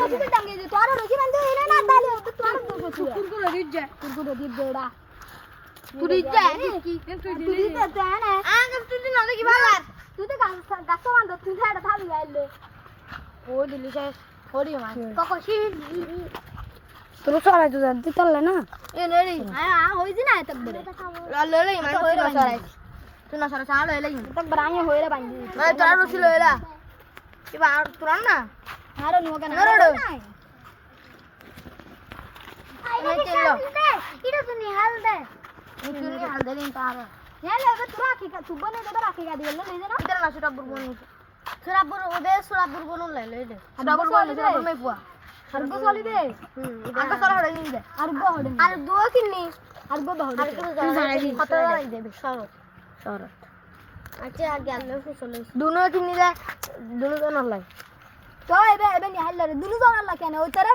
রসি ডাঙ্গে দে তোর রসি বান্ধে এনে না দালি তোর কুরকুরে দিত যা কুরকুরে দিত দেড়া তুই যা কি তুই দিত না আগে তুই না দেখি ভালো তুই তো গাছ বান্ধ তুই এটা থামি গাইলে ও দিলি শেষ হরি মা ককশি তোর সরাই তো জানতে চললে না এ নেড়ি হইছি না এত বড় ললে মানে তুই না সরাই তুই না সরাই চাল ললে তক বরাঙে হইরা বান্ধি মানে তোর রসি লইলা ইবা তোরা না আরে নো কেন নরড় আই চলো এটা তুমি হাল দে তুমি হাল দে দিন তার হেলে বে তোরা কি তু বনে দে রাখি গা দিলে লই না ইদার না সুরা বুরবন সুরা বুর ওদে সুরা বুরবন লই দে ডাবল বলে সুরা বুর মে পুয়া আর গো চলি দে আগা সরা হড়ে নি দে আর গো হড়ে আর দো কিনি আর গো হড়ে আর কত জানাই কত জানাই দেবে শরৎ শরৎ আচ্ছা আগে আলো চলে দুনো কিনি দে দুনো জন লাই তো এবে এবে নি হাল রে দুনো জন লা কেন ওই